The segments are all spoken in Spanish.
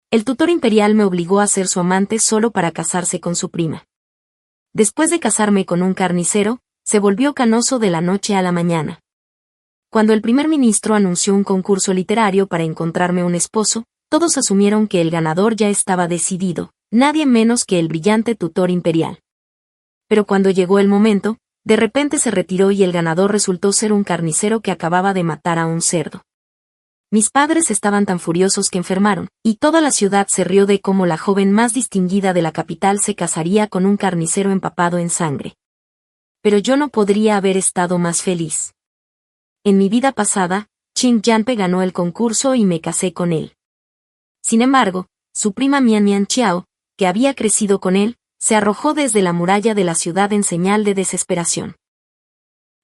El tutor imperial me obligó a ser su amante solo para casarse con su prima. Después de casarme con un carnicero, se volvió canoso de la noche a la mañana. Cuando el primer ministro anunció un concurso literario para encontrarme un esposo, todos asumieron que el ganador ya estaba decidido, nadie menos que el brillante tutor imperial. Pero cuando llegó el momento, de repente se retiró y el ganador resultó ser un carnicero que acababa de matar a un cerdo. Mis padres estaban tan furiosos que enfermaron, y toda la ciudad se rió de cómo la joven más distinguida de la capital se casaría con un carnicero empapado en sangre. Pero yo no podría haber estado más feliz. En mi vida pasada, Qin Yanpe ganó el concurso y me casé con él. Sin embargo, su prima Mian Mian Chiao, que había crecido con él, se arrojó desde la muralla de la ciudad en señal de desesperación.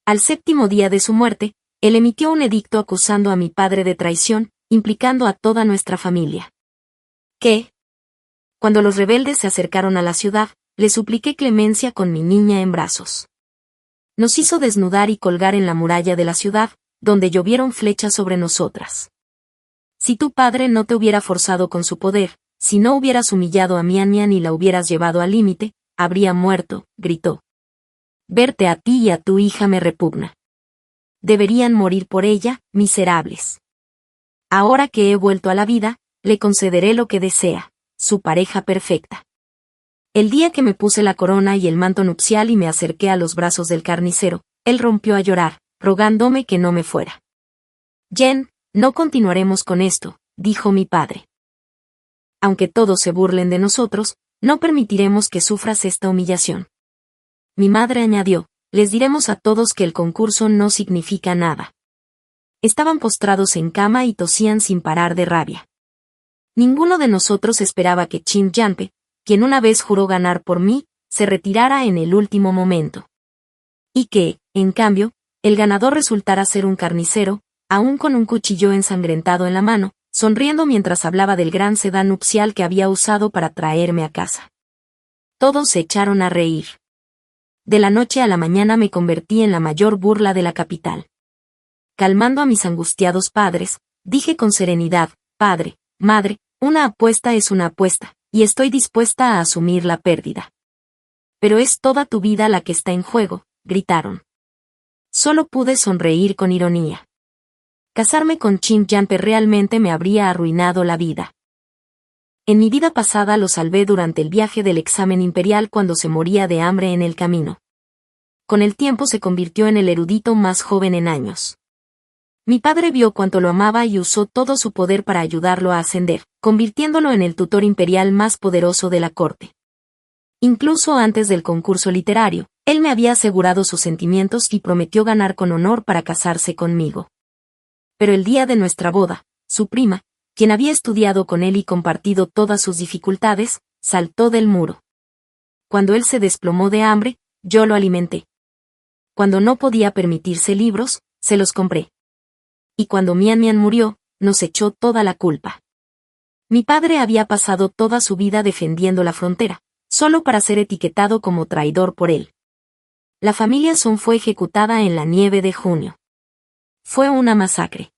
Al 7º día de su muerte, él emitió un edicto acusando a mi padre de traición, implicando a toda nuestra familia. ¿Qué? Cuando los rebeldes se acercaron a la ciudad, le supliqué clemencia con mi niña en brazos. Nos hizo desnudar y colgar en la muralla de la ciudad, donde llovieron flechas sobre nosotras. Si tu padre no te hubiera forzado con su poder, si no hubieras humillado a Mian Mian y la hubieras llevado al límite, habría muerto, gritó. Verte a ti y a tu hija me repugna. Deberían morir por ella, miserables. Ahora que he vuelto a la vida, le concederé lo que desea, su pareja perfecta. El día que me puse la corona y el manto nupcial y me acerqué a los brazos del carnicero, él rompió a llorar, rogándome que no me fuera. Jen, no continuaremos con esto, dijo mi padre. Aunque todos se burlen de nosotros, no permitiremos que sufras esta humillación. Mi madre añadió, les diremos a todos que el concurso no significa nada. Estaban postrados en cama y tosían sin parar de rabia. Ninguno de nosotros esperaba que Qin Yanpe, quien una vez juró ganar por mí, se retirara en el último momento. Y que, en cambio, el ganador resultara ser un carnicero, aún con un cuchillo ensangrentado en la mano, sonriendo mientras hablaba del gran sedán nupcial que había usado para traerme a casa. Todos se echaron a reír. De la noche a la mañana me convertí en la mayor burla de la capital. Calmando a mis angustiados padres, dije con serenidad, padre, madre, una apuesta es una apuesta, y estoy dispuesta a asumir la pérdida. Pero es toda tu vida la que está en juego, gritaron. Solo pude sonreír con ironía. Casarme con Qin Yanpe realmente me habría arruinado la vida. En mi vida pasada lo salvé durante el viaje del examen imperial cuando se moría de hambre en el camino. Con el tiempo se convirtió en el erudito más joven en años. Mi padre vio cuánto lo amaba y usó todo su poder para ayudarlo a ascender, convirtiéndolo en el tutor imperial más poderoso de la corte. Incluso antes del concurso literario, él me había asegurado sus sentimientos y prometió ganar con honor para casarse conmigo. Pero el día de nuestra boda, su prima, quien había estudiado con él y compartido todas sus dificultades, saltó del muro. Cuando él se desplomó de hambre, yo lo alimenté. Cuando no podía permitirse libros, se los compré. Y cuando Mian Mian murió, nos echó toda la culpa. Mi padre había pasado toda su vida defendiendo la frontera, solo para ser etiquetado como traidor por él. La familia Song fue ejecutada en la nieve de junio. Fue una masacre.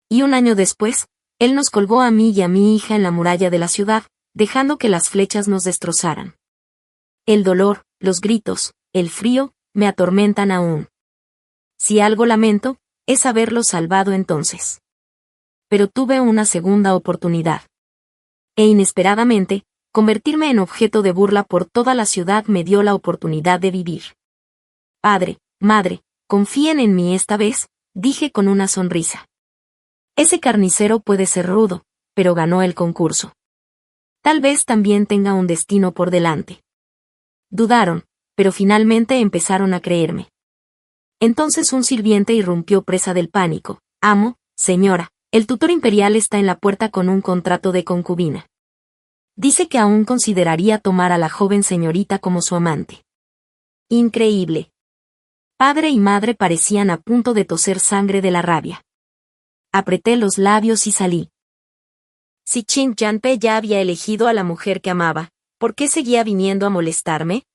Y un año después, él nos colgó a mí y a mi hija en la muralla de la ciudad, dejando que las flechas nos destrozaran. El dolor, los gritos, el frío, me atormentan aún. Si algo lamento, es haberlo salvado entonces. Pero tuve una segunda oportunidad. E inesperadamente, convertirme en objeto de burla por toda la ciudad me dio la oportunidad de vivir. Padre, madre, confíen en mí esta vez, dije con una sonrisa. Ese carnicero puede ser rudo, pero ganó el concurso. Tal vez también tenga un destino por delante. Dudaron, pero finalmente empezaron a creerme. Entonces un sirviente irrumpió presa del pánico. Amo, señora, el tutor imperial está en la puerta con un contrato de concubina. Dice que aún consideraría tomar a la joven señorita como su amante. Increíble. Padre y madre parecían a punto de toser sangre de la rabia. Apreté los labios y salí. Si Qin Yanpe ya había elegido a la mujer que amaba, ¿por qué seguía viniendo a molestarme?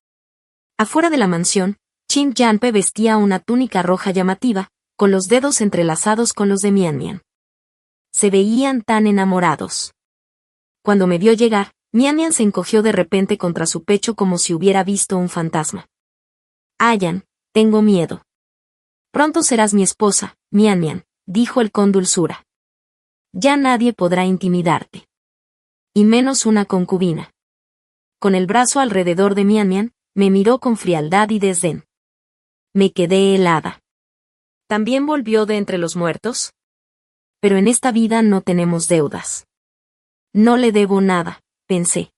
Afuera de la mansión, Qin Yanpe vestía una túnica roja llamativa, con los dedos entrelazados con los de Mian Mian. Se veían tan enamorados. Cuando me vio llegar, Mian Mian se encogió de repente contra su pecho como si hubiera visto un fantasma. Ayan, tengo miedo. Pronto serás mi esposa, Mian Mian, dijo él con dulzura. Ya nadie podrá intimidarte. Y menos una concubina. Con el brazo alrededor de Mian Mian, me miró con frialdad y desdén. Me quedé helada. ¿También volvió de entre los muertos? Pero en esta vida no tenemos deudas. No le debo nada, pensé.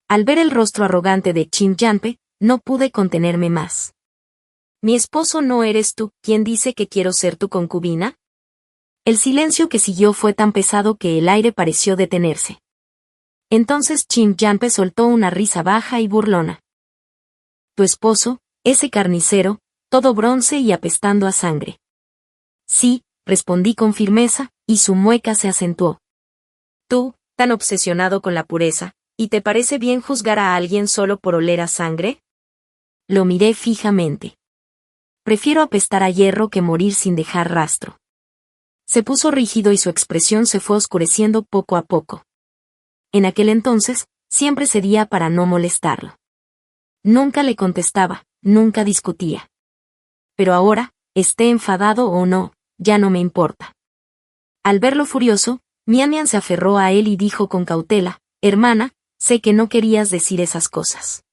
Al ver el rostro arrogante de Chin Yanpe, no pude contenerme más. ¿Mi esposo no eres tú, quien dice que quiero ser tu concubina? El silencio que siguió fue tan pesado que el aire pareció detenerse. Entonces Chin Yanpe soltó una risa baja y burlona. Tu esposo, ese carnicero, todo bronce y apestando a sangre. Sí, respondí con firmeza, y su mueca se acentuó. Tú, tan obsesionado con la pureza, ¿y te parece bien juzgar a alguien solo por oler a sangre? Lo miré fijamente. Prefiero apestar a hierro que morir sin dejar rastro. Se puso rígido y su expresión se fue oscureciendo poco a poco. En aquel entonces, siempre cedía para no molestarlo. Nunca le contestaba, nunca discutía. Pero ahora, esté enfadado o no, ya no me importa. Al verlo furioso, Mian Mian se aferró a él y dijo con cautela, hermana, sé que no querías decir esas cosas.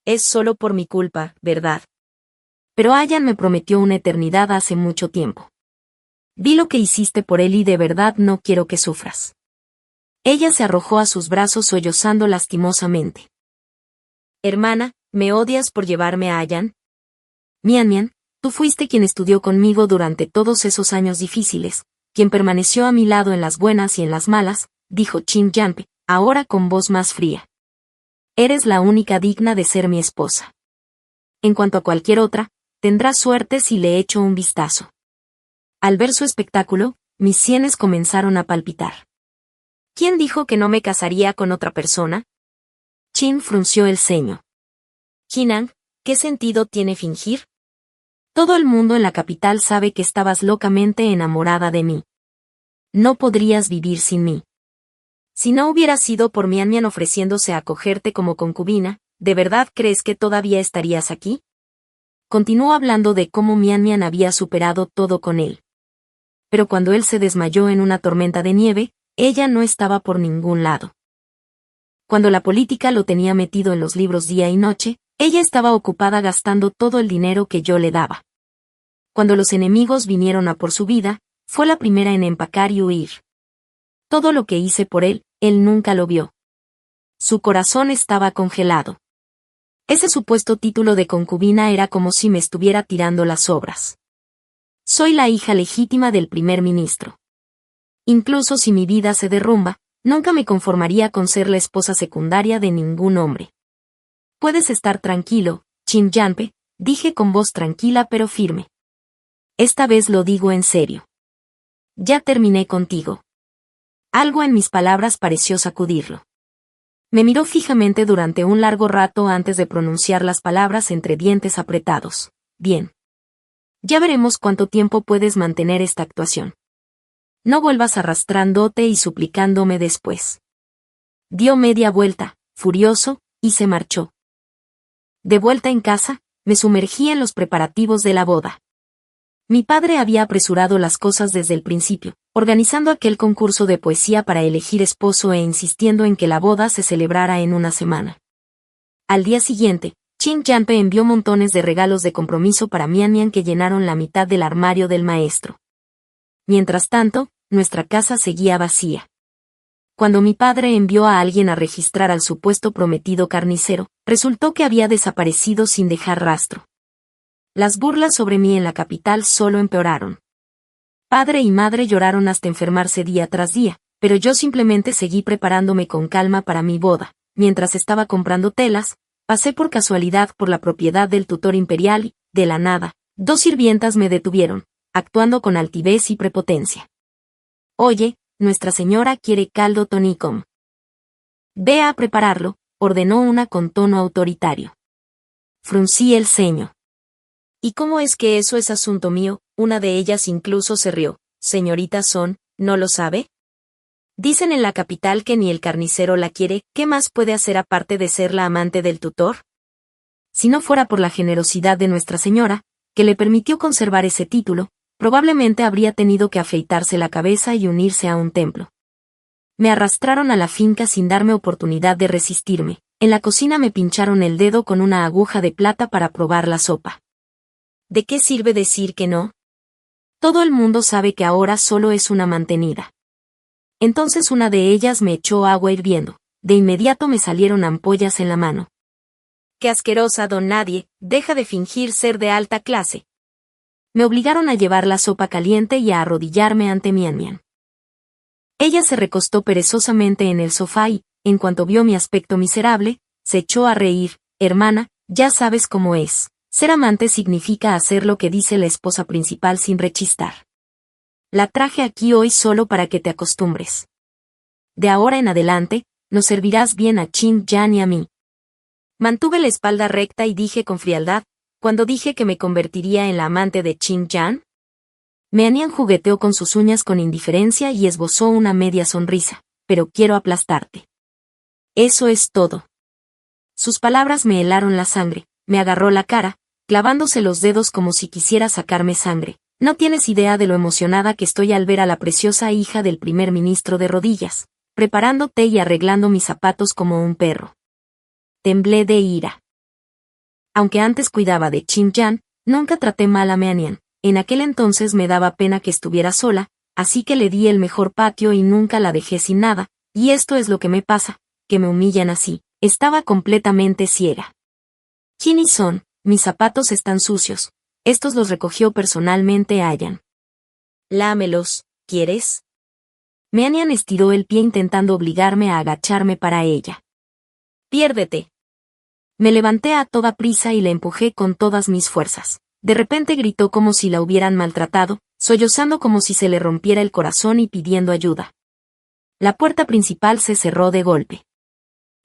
Es solo por mi culpa, ¿verdad? Pero Ayan me prometió una eternidad hace mucho tiempo. Vi lo que hiciste por él y de verdad no quiero que sufras. Ella se arrojó a sus brazos sollozando lastimosamente. Hermana, ¿me odias por llevarme a Ayan? Mian Mian, tú fuiste quien estudió conmigo durante todos esos años difíciles, quien permaneció a mi lado en las buenas y en las malas, dijo Chin Yanpe, ahora con voz más fría. Eres la única digna de ser mi esposa. En cuanto a cualquier otra, tendrás suerte si le echo un vistazo. Al ver su espectáculo, mis sienes comenzaron a palpitar. ¿Quién dijo que no me casaría con otra persona? Chin frunció el ceño. Jinang, ¿qué sentido tiene fingir? Todo el mundo en la capital sabe que estabas locamente enamorada de mí. No podrías vivir sin mí. Si no hubiera sido por Mian Mian ofreciéndose a acogerte como concubina, ¿de verdad crees que todavía estarías aquí? Continuó hablando de cómo Mian Mian había superado todo con él. Pero cuando él se desmayó en una tormenta de nieve, ella no estaba por ningún lado. Cuando la política lo tenía metido en los libros día y noche, ella estaba ocupada gastando todo el dinero que yo le daba. Cuando los enemigos vinieron a por su vida, fue la primera en empacar y huir. Todo lo que hice por él, él nunca lo vio. Su corazón estaba congelado. Ese supuesto título de concubina era como si me estuviera tirando las obras. Soy la hija legítima del primer ministro. Incluso si mi vida se derrumba, nunca me conformaría con ser la esposa secundaria de ningún hombre. Puedes estar tranquilo, Chin Yanpe, dije con voz tranquila pero firme. Esta vez lo digo en serio. Ya terminé contigo. Algo en mis palabras pareció sacudirlo. Me miró fijamente durante un largo rato antes de pronunciar las palabras entre dientes apretados. Bien. Ya veremos cuánto tiempo puedes mantener esta actuación. No vuelvas arrastrándote y suplicándome después. Dio media vuelta, furioso, y se marchó. De vuelta en casa, me sumergí en los preparativos de la boda. Mi padre había apresurado las cosas desde el principio, organizando aquel concurso de poesía para elegir esposo e insistiendo en que la boda se celebrara en una semana. Al día siguiente, Chin Yanpe envió montones de regalos de compromiso para Mian Mian que llenaron la mitad del armario del maestro. Mientras tanto, nuestra casa seguía vacía. Cuando mi padre envió a alguien a registrar al supuesto prometido carnicero, resultó que había desaparecido sin dejar rastro. Las burlas sobre mí en la capital solo empeoraron. Padre y madre lloraron hasta enfermarse día tras día, pero yo simplemente seguí preparándome con calma para mi boda. Mientras estaba comprando telas, pasé por casualidad por la propiedad del tutor imperial y, de la nada, dos sirvientas me detuvieron, actuando con altivez y prepotencia. Oye, Nuestra Señora quiere caldo tonicom. Ve a prepararlo, ordenó una con tono autoritario. Fruncí el ceño. ¿Y cómo es que eso es asunto mío? Una de ellas incluso se rió. Señorita Son, ¿no lo sabe? Dicen en la capital que ni el carnicero la quiere, ¿qué más puede hacer aparte de ser la amante del tutor? Si no fuera por la generosidad de Nuestra Señora, que le permitió conservar ese título, probablemente habría tenido que afeitarse la cabeza y unirse a un templo. Me arrastraron a la finca sin darme oportunidad de resistirme. En la cocina me pincharon el dedo con una aguja de plata para probar la sopa. ¿De qué sirve decir que no? Todo el mundo sabe que ahora solo es una mantenida. Entonces una de ellas me echó agua hirviendo. De inmediato me salieron ampollas en la mano. ¡Qué asquerosa, don Nadie! Deja de fingir ser de alta clase. Me obligaron a llevar la sopa caliente y a arrodillarme ante Mian Mian. Ella se recostó perezosamente en el sofá y, en cuanto vio mi aspecto miserable, se echó a reír. Hermana, ya sabes cómo es. Ser amante significa hacer lo que dice la esposa principal sin rechistar. La traje aquí hoy solo para que te acostumbres. De ahora en adelante, nos servirás bien a Qin Yan y a mí. Mantuve la espalda recta y dije con frialdad, cuando dije que me convertiría en la amante de Qin Yan. Mian Mian jugueteó con sus uñas con indiferencia y esbozó una media sonrisa, pero quiero aplastarte. Eso es todo. Sus palabras me helaron la sangre, me agarró la cara, clavándose los dedos como si quisiera sacarme sangre. No tienes idea de lo emocionada que estoy al ver a la preciosa hija del primer ministro de rodillas, preparando té y arreglando mis zapatos como un perro. Temblé de ira. Aunque antes cuidaba de Qin Yan, nunca traté mal a Mian Mian. En aquel entonces me daba pena que estuviera sola, así que le di el mejor patio y nunca la dejé sin nada, y esto es lo que me pasa, que me humillan así. Estaba completamente ciega. Qin y Son, mis zapatos están sucios. Estos los recogió personalmente Ayan. Lámelos, ¿quieres? Mian Mian estiró el pie intentando obligarme a agacharme para ella. Piérdete. Me levanté a toda prisa y la empujé con todas mis fuerzas. De repente gritó como si la hubieran maltratado, sollozando como si se le rompiera el corazón y pidiendo ayuda. La puerta principal se cerró de golpe.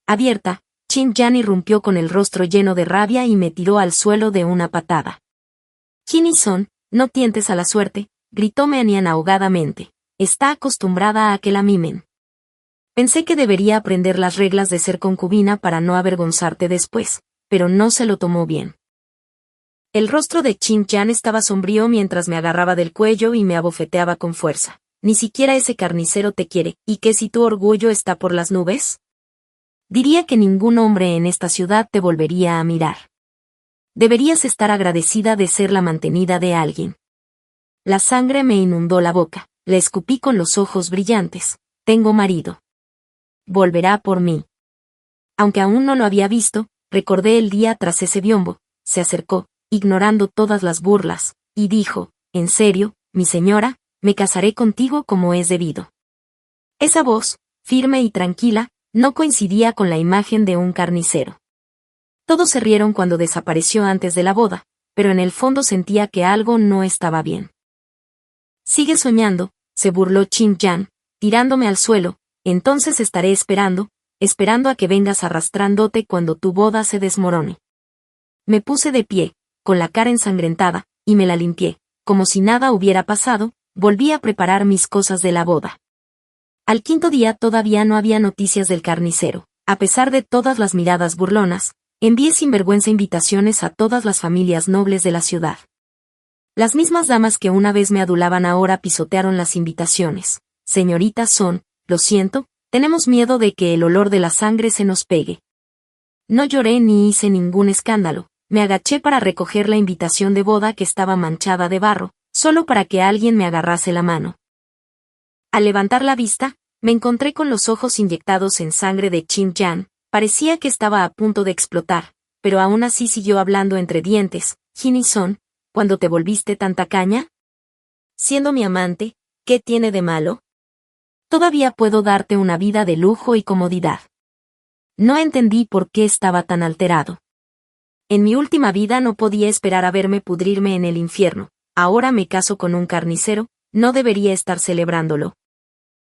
Abierta, Qin Yan irrumpió con el rostro lleno de rabia y me tiró al suelo de una patada. Qin y Son, no tientes a la suerte, gritó Mian Mian ahogadamente. Está acostumbrada a que la mimen. Pensé que debería aprender las reglas de ser concubina para no avergonzarte después, pero no se lo tomó bien. El rostro de Qin Yan estaba sombrío mientras me agarraba del cuello y me abofeteaba con fuerza. Ni siquiera ese carnicero te quiere, ¿y qué si tu orgullo está por las nubes? Diría que ningún hombre en esta ciudad te volvería a mirar. Deberías estar agradecida de ser la mantenida de alguien. La sangre me inundó la boca, le escupí con los ojos brillantes. Tengo marido. Volverá por mí. Aunque aún no lo había visto, recordé el día tras ese biombo, se acercó, ignorando todas las burlas, y dijo, en serio, mi señora, me casaré contigo como es debido. Esa voz, firme y tranquila, no coincidía con la imagen de un carnicero. Todos se rieron cuando desapareció antes de la boda, pero en el fondo sentía que algo no estaba bien. Sigue soñando, se burló Qin Yan, tirándome al suelo, entonces estaré esperando a que vengas arrastrándote cuando tu boda se desmorone. Me puse de pie, con la cara ensangrentada, y me la limpié, como si nada hubiera pasado, volví a preparar mis cosas de la boda. Al quinto día todavía no había noticias del carnicero, a pesar de todas las miradas burlonas, envié sin vergüenza invitaciones a todas las familias nobles de la ciudad. Las mismas damas que una vez me adulaban ahora pisotearon las invitaciones. Señoritas Son, lo siento, tenemos miedo de que el olor de la sangre se nos pegue. No lloré ni hice ningún escándalo. Me agaché para recoger la invitación de boda que estaba manchada de barro, solo para que alguien me agarrase la mano. Al levantar la vista, me encontré con los ojos inyectados en sangre de Qin Yan, parecía que estaba a punto de explotar, pero aún así siguió hablando entre dientes. Qin y Son, ¿cuándo te volviste tan tacaña? Siendo mi amante, ¿qué tiene de malo? Todavía puedo darte una vida de lujo y comodidad. No entendí por qué estaba tan alterado. En mi última vida no podía esperar a verme pudrirme en el infierno, ahora me caso con un carnicero, no debería estar celebrándolo.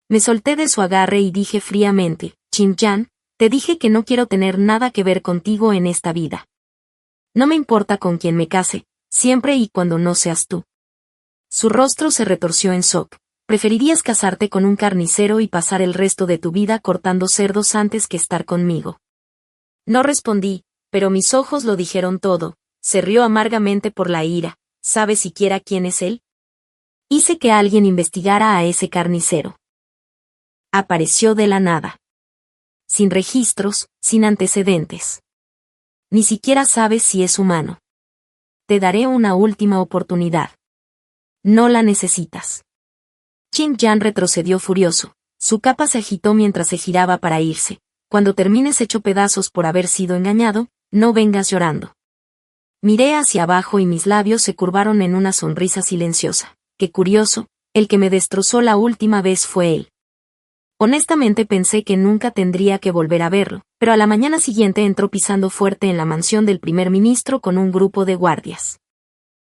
Me solté de su agarre y dije fríamente, Qin Yan, te dije que no quiero tener nada que ver contigo en esta vida. No me importa con quién me case, siempre y cuando no seas tú. Su rostro se retorció en shock, Preferirías casarte con un carnicero y pasar el resto de tu vida cortando cerdos antes que estar conmigo. No respondí, pero mis ojos lo dijeron todo. Se rió amargamente por la ira. ¿Sabes siquiera quién es él? Hice que alguien investigara a ese carnicero. Apareció de la nada. Sin registros, sin antecedentes. Ni siquiera sabes si es humano. Te daré una última oportunidad. No la necesitas. Qin Yan retrocedió furioso. Su capa se agitó mientras se giraba para irse. Cuando termines hecho pedazos por haber sido engañado, no vengas llorando. Miré hacia abajo y mis labios se curvaron en una sonrisa silenciosa. Qué curioso, el que me destrozó la última vez fue él. Honestamente pensé que nunca tendría que volver a verlo, pero a la mañana siguiente entró pisando fuerte en la mansión del primer ministro con un grupo de guardias.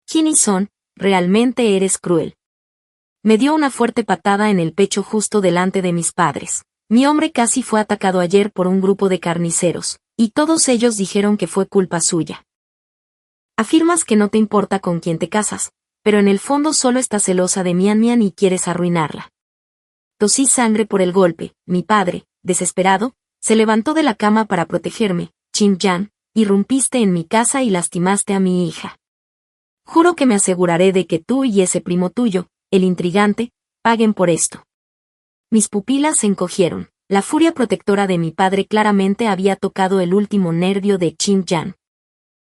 Qin-Son, realmente eres cruel. Me dio una fuerte patada en el pecho justo delante de mis padres. Mi hombre casi fue atacado ayer por un grupo de carniceros, y todos ellos dijeron que fue culpa suya. Afirmas que no te importa con quién te casas, pero en el fondo solo estás celosa de Mian Mian y quieres arruinarla. Tosí sangre por el golpe. Mi padre, desesperado, se levantó de la cama para protegerme. Qin Yan, irrumpiste en mi casa y lastimaste a mi hija. Juro que me aseguraré de que tú y ese primo tuyo, el intrigante, paguen por esto. Mis pupilas se encogieron. La furia protectora de mi padre claramente había tocado el último nervio de Qin Yan.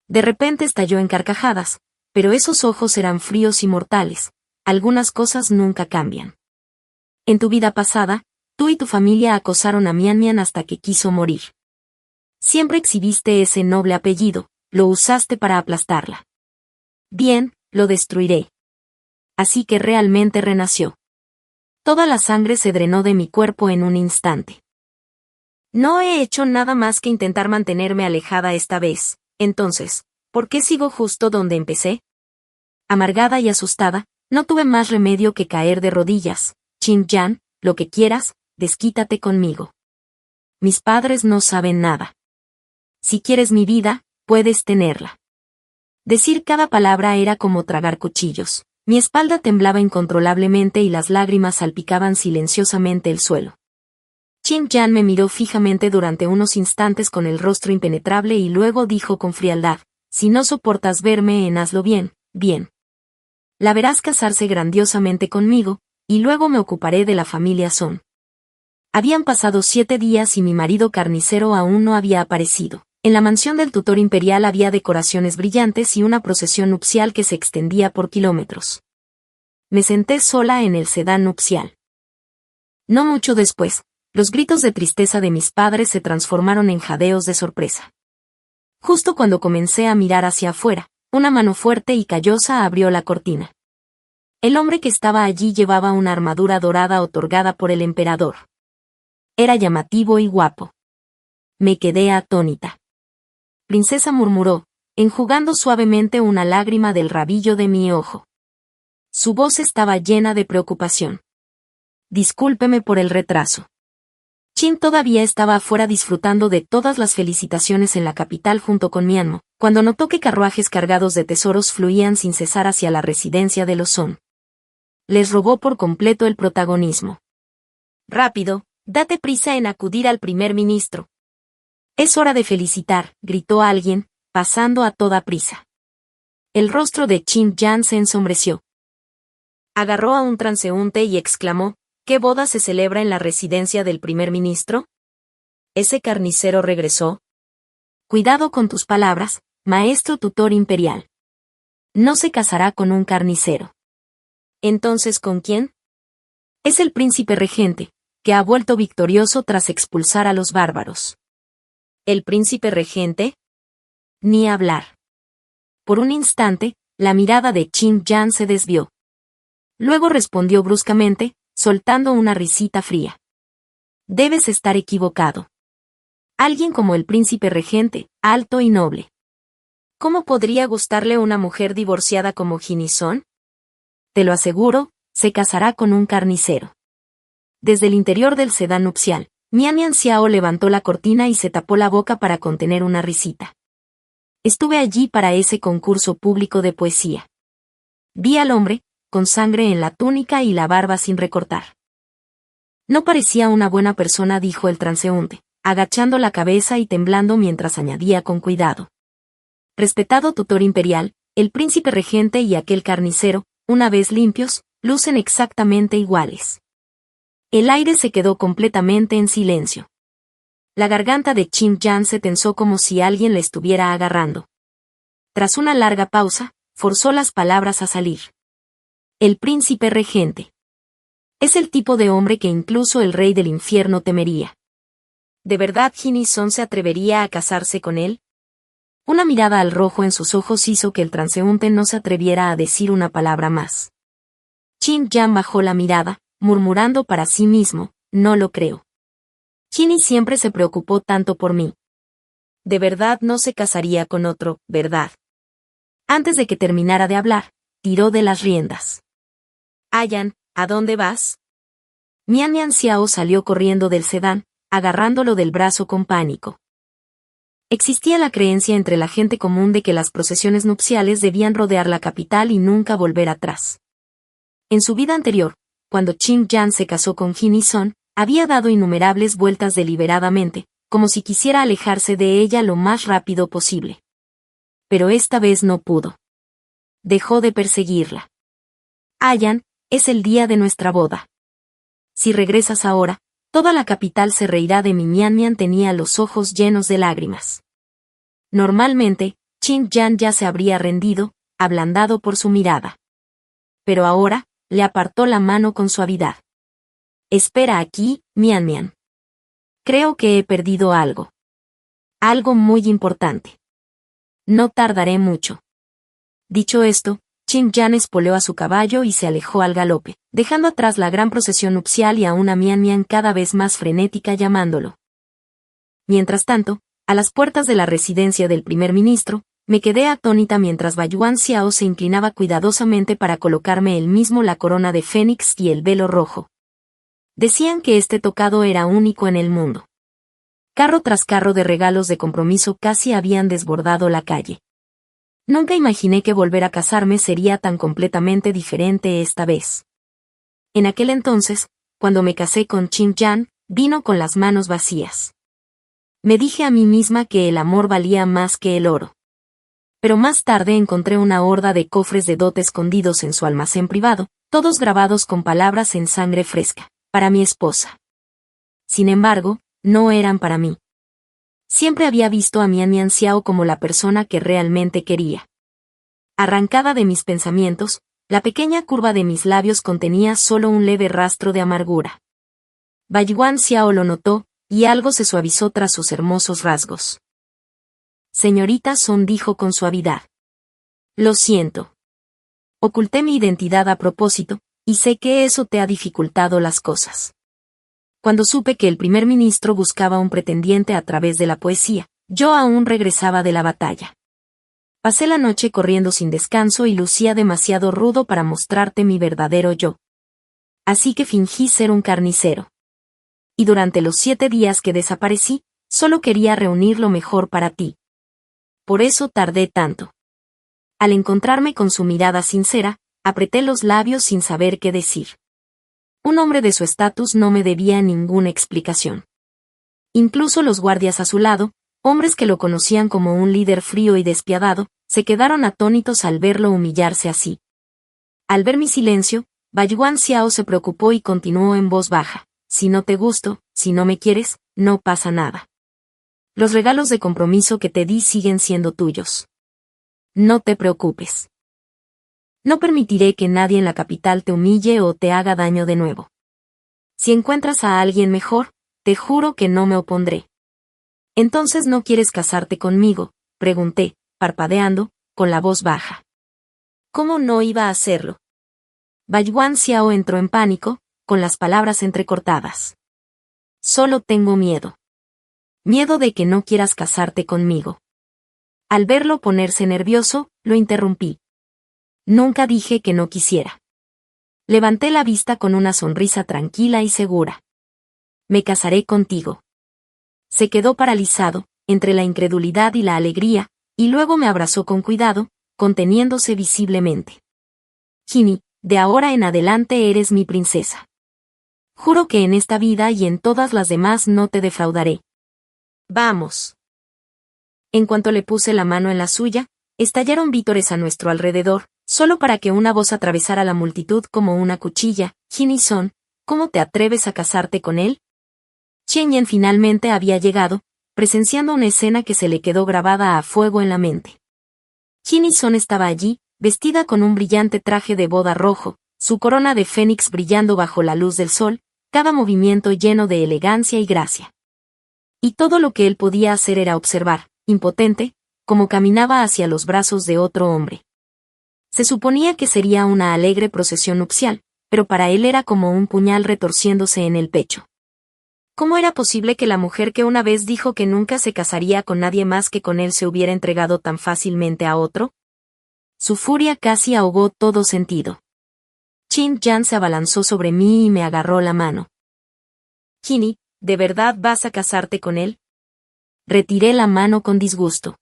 De repente estalló en carcajadas, pero esos ojos eran fríos y mortales. Algunas cosas nunca cambian. En tu vida pasada, tú y tu familia acosaron a Mian Mian hasta que quiso morir. Siempre exhibiste ese noble apellido, lo usaste para aplastarla. Bien, lo destruiré. Así que realmente renació. Toda la sangre se drenó de mi cuerpo en un instante. No he hecho nada más que intentar mantenerme alejada esta vez. Entonces, ¿por qué sigo justo donde empecé? Amargada y asustada, no tuve más remedio que caer de rodillas. Qin Yan, lo que quieras, desquítate conmigo. Mis padres no saben nada. Si quieres mi vida, puedes tenerla. Decir cada palabra era como tragar cuchillos. Mi espalda temblaba incontrolablemente y las lágrimas salpicaban silenciosamente el suelo. Qin Yan me miró fijamente durante unos instantes con el rostro impenetrable y luego dijo con frialdad, si no soportas verme en hazlo bien, bien. La verás casarse grandiosamente conmigo, y luego me ocuparé de la familia Son. Habían pasado 7 días y mi marido carnicero aún no había aparecido. En la mansión del tutor imperial había decoraciones brillantes y una procesión nupcial que se extendía por kilómetros. Me senté sola en el sedán nupcial. No mucho después, los gritos de tristeza de mis padres se transformaron en jadeos de sorpresa. Justo cuando comencé a mirar hacia afuera, una mano fuerte y callosa abrió la cortina. El hombre que estaba allí llevaba una armadura dorada otorgada por el emperador. Era llamativo y guapo. Me quedé atónita. Princesa murmuró, enjugando suavemente una lágrima del rabillo de mi ojo. Su voz estaba llena de preocupación. Discúlpeme por el retraso. Qin todavía estaba afuera disfrutando de todas las felicitaciones en la capital junto con Mianmo, cuando notó que carruajes cargados de tesoros fluían sin cesar hacia la residencia de los Son. Les robó por completo el protagonismo. Rápido, date prisa en acudir al primer ministro. Es hora de felicitar, gritó alguien, pasando a toda prisa. El rostro de Qin Yan se ensombreció. Agarró a un transeúnte y exclamó, ¿qué boda se celebra en la residencia del primer ministro? ¿Ese carnicero regresó? Cuidado con tus palabras, maestro tutor imperial. No se casará con un carnicero. ¿Entonces con quién? Es el príncipe regente, que ha vuelto victorioso tras expulsar a los bárbaros. ¿El príncipe regente? Ni hablar. Por un instante, la mirada de Qin Yan se desvió. Luego respondió bruscamente, soltando una risita fría. Debes estar equivocado. Alguien como el príncipe regente, alto y noble. ¿Cómo podría gustarle una mujer divorciada como Qin-Son? Te lo aseguro, se casará con un carnicero. Desde el interior del sedán nupcial, Mian Mian Xiao levantó la cortina y se tapó la boca para contener una risita. Estuve allí para ese concurso público de poesía. Vi al hombre, con sangre en la túnica y la barba sin recortar. No parecía una buena persona, dijo el transeúnte, agachando la cabeza y temblando mientras añadía con cuidado. Respetado tutor imperial, el príncipe regente y aquel carnicero, una vez limpios, lucen exactamente iguales. El aire se quedó completamente en silencio. La garganta de Qin Yan se tensó como si alguien le estuviera agarrando. Tras una larga pausa, forzó las palabras a salir. El príncipe regente. Es el tipo de hombre que incluso el rey del infierno temería. ¿De verdad Jinison se atrevería a casarse con él? Una mirada al rojo en sus ojos hizo que el transeúnte no se atreviera a decir una palabra más. Qin Yan bajó la mirada, murmurando para sí mismo, no lo creo. Jinny siempre se preocupó tanto por mí. De verdad no se casaría con otro, ¿verdad? Antes de que terminara de hablar, tiró de las riendas. Ayan, ¿a dónde vas? Mian Xiao salió corriendo del sedán, agarrándolo del brazo con pánico. Existía la creencia entre la gente común de que las procesiones nupciales debían rodear la capital y nunca volver atrás. En su vida anterior, cuando Qin Yan se casó con Jinison, había dado innumerables vueltas deliberadamente, como si quisiera alejarse de ella lo más rápido posible. Pero esta vez no pudo. Dejó de perseguirla. Ayan, es el día de nuestra boda. Si regresas ahora, toda la capital se reirá de mí. Mian tenía los ojos llenos de lágrimas. Normalmente, Qin Yan ya se habría rendido, ablandado por su mirada. Pero ahora, le apartó la mano con suavidad. Espera aquí, Mian. Creo que he perdido algo. Algo muy importante. No tardaré mucho. Dicho esto, Qin Yan espoleó a su caballo y se alejó al galope, dejando atrás la gran procesión nupcial y a una Mian cada vez más frenética llamándolo. Mientras tanto, a las puertas de la residencia del primer ministro, me quedé atónita mientras Baiyuan Xiao se inclinaba cuidadosamente para colocarme él mismo la corona de fénix y el velo rojo. Decían que este tocado era único en el mundo. Carro tras carro de regalos de compromiso casi habían desbordado la calle. Nunca imaginé que volver a casarme sería tan completamente diferente esta vez. En aquel entonces, cuando me casé con Qin Yan, vino con las manos vacías. Me dije a mí misma que el amor valía más que el oro. Pero más tarde encontré una horda de cofres de dote escondidos en su almacén privado, todos grabados con palabras en sangre fresca, para mi esposa. Sin embargo, no eran para mí. Siempre había visto a Mian Xiao como la persona que realmente quería. Arrancada de mis pensamientos, la pequeña curva de mis labios contenía solo un leve rastro de amargura. Baiyuan Xiao lo notó, y algo se suavizó tras sus hermosos rasgos. Señorita Son, dijo con suavidad. Lo siento. Oculté mi identidad a propósito, y sé que eso te ha dificultado las cosas. Cuando supe que el primer ministro buscaba un pretendiente a través de la poesía, yo aún regresaba de la batalla. Pasé la noche corriendo sin descanso y lucía demasiado rudo para mostrarte mi verdadero yo. Así que fingí ser un carnicero. Y durante los 7 días que desaparecí, solo quería reunir lo mejor para ti. Por eso tardé tanto. Al encontrarme con su mirada sincera, apreté los labios sin saber qué decir. Un hombre de su estatus no me debía ninguna explicación. Incluso los guardias a su lado, hombres que lo conocían como un líder frío y despiadado, se quedaron atónitos al verlo humillarse así. Al ver mi silencio, Baiyuan Xiao se preocupó y continuó en voz baja. Si no te gusto, si no me quieres, no pasa nada. Los regalos de compromiso que te di siguen siendo tuyos. No te preocupes. No permitiré que nadie en la capital te humille o te haga daño de nuevo. Si encuentras a alguien mejor, te juro que no me opondré. ¿Entonces no quieres casarte conmigo?, pregunté, parpadeando, con la voz baja. ¿Cómo no iba a hacerlo? Baiyuan Xiao entró en pánico, con las palabras entrecortadas. Solo tengo miedo. Miedo de que no quieras casarte conmigo. Al verlo ponerse nervioso, lo interrumpí. Nunca dije que no quisiera. Levanté la vista con una sonrisa tranquila y segura. Me casaré contigo. Se quedó paralizado, entre la incredulidad y la alegría, y luego me abrazó con cuidado, conteniéndose visiblemente. Jinny, de ahora en adelante eres mi princesa. Juro que en esta vida y en todas las demás no te defraudaré. Vamos. En cuanto le puse la mano en la suya, estallaron vítores a nuestro alrededor, solo para que una voz atravesara la multitud como una cuchilla. Jinison, ¿cómo te atreves a casarte con él? Chen Yen finalmente había llegado, presenciando una escena que se le quedó grabada a fuego en la mente. Jinison estaba allí, vestida con un brillante traje de boda rojo, su corona de fénix brillando bajo la luz del sol, cada movimiento lleno de elegancia y gracia. Y todo lo que él podía hacer era observar, impotente, cómo caminaba hacia los brazos de otro hombre. Se suponía que sería una alegre procesión nupcial, pero para él era como un puñal retorciéndose en el pecho. ¿Cómo era posible que la mujer que una vez dijo que nunca se casaría con nadie más que con él se hubiera entregado tan fácilmente a otro? Su furia casi ahogó todo sentido. Qin Yan se abalanzó sobre mí y me agarró la mano. Jinny, ¿de verdad vas a casarte con él? Retiré la mano con disgusto.